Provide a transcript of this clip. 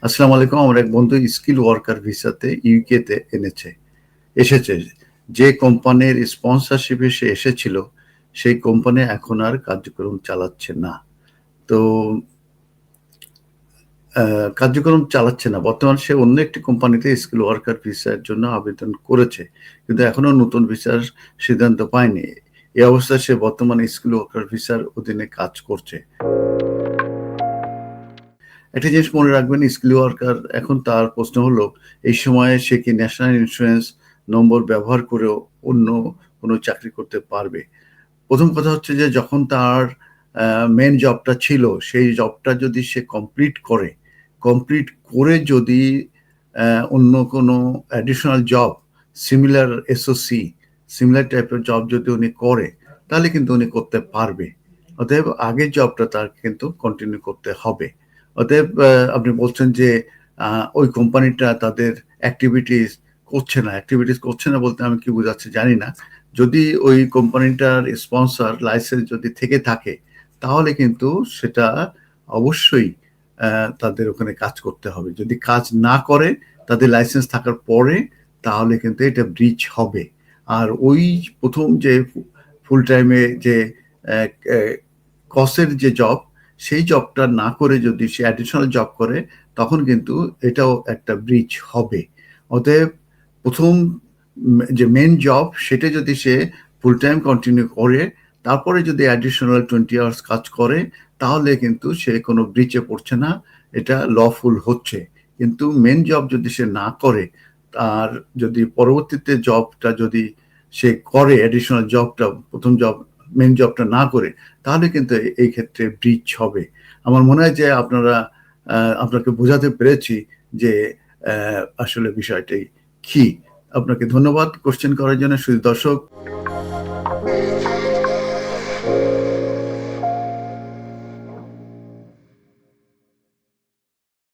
আসসালামু আলাইকুম। আমার এক বন্ধু স্কিল ওয়ার্কার ভিসাতে ইউকে তে এসেছে। যে কোম্পানির স্পন্সরশিপে সে এসেছিল, সেই কোম্পানি এখন আর কার্যক্রম চালাচ্ছে না। তো কার্যক্রম চালাচ্ছে না। বর্তমানে সে অন্য একটি কোম্পানিতে স্কিল ওয়ার্কার ভিসার জন্য আবেদন করেছে। কিন্তু এখনো নতুন ভিসার সিদ্ধান্ত পায়নি। এই অবস্থায় সে বর্তমানে স্কিল ওয়ার্কার ভিসার অধীনে কাজ করছে। একটা জিনিস মনে রাখবেন, স্কিল ওয়ার্কার এখন তার প্রশ্ন হলো এই সময়ে সে কি ন্যাশনাল ইন্স্যুরেন্স নম্বর ব্যবহার করেও অন্য কোনো চাকরি করতে পারবে? প্রথম কথা হচ্ছে যে যখন তার মেইন জবটা ছিল সেই জবটা যদি সে কমপ্লিট করে যদি অন্য কোনো additional job, similar SOC, similar টাইপের জব যদি উনি করে, তাহলে কিন্তু উনি করতে পারবে। অতএব আগের জবটা তার কিন্তু কন্টিনিউ করতে হবে। অতএব আপনি বলছেন যে ওই কোম্পানিটা তাদের অ্যাক্টিভিটিস করছে না বলতে আমি কি বোঝাচ্ছি জানি না। যদি ওই কোম্পানিটার স্পন্সর লাইসেন্স যদি থেকে থাকে, তাহলে কিন্তু সেটা অবশ্যই তাদের ওখানে কাজ করতে হবে। যদি কাজ না করে তাদের লাইসেন্স থাকার পরে, তাহলে কিন্তু এটা ব্রিচ হবে। আর ওই প্রথম যে ফুল টাইমে যে কসের যে জব, সেই জবটা না করে যদি সে অ্যাডিশনাল জব করে, তখন কিন্তু এটাও একটা ব্রিচ হবে। অতএব প্রথম যে মেন জব সেটা যদি সে ফুল টাইম কন্টিনিউ করে, তারপরে যদি অ্যাডিশনাল 20 আওয়ার্স কাজ করে, তাহলে কিন্তু সে কোনো ব্রিচে পড়ছে না, এটা লফুল হচ্ছে। কিন্তু মেন জব যদি সে না করে, আর যদি পরবর্তীতে জবটা যদি সে করে, অ্যাডিশনাল জবটা প্রথম জব মেন জবটা না করে, তাহলে কিন্তু এই ক্ষেত্রে ব্রিচ হবে। আমার মনে হয় যে আপনাকে বোঝাতে পেরেছি যে আসলে বিষয়টাই কি। আপনাকে ধন্যবাদ কোশ্চেন করার জন্য। শুধু দর্শক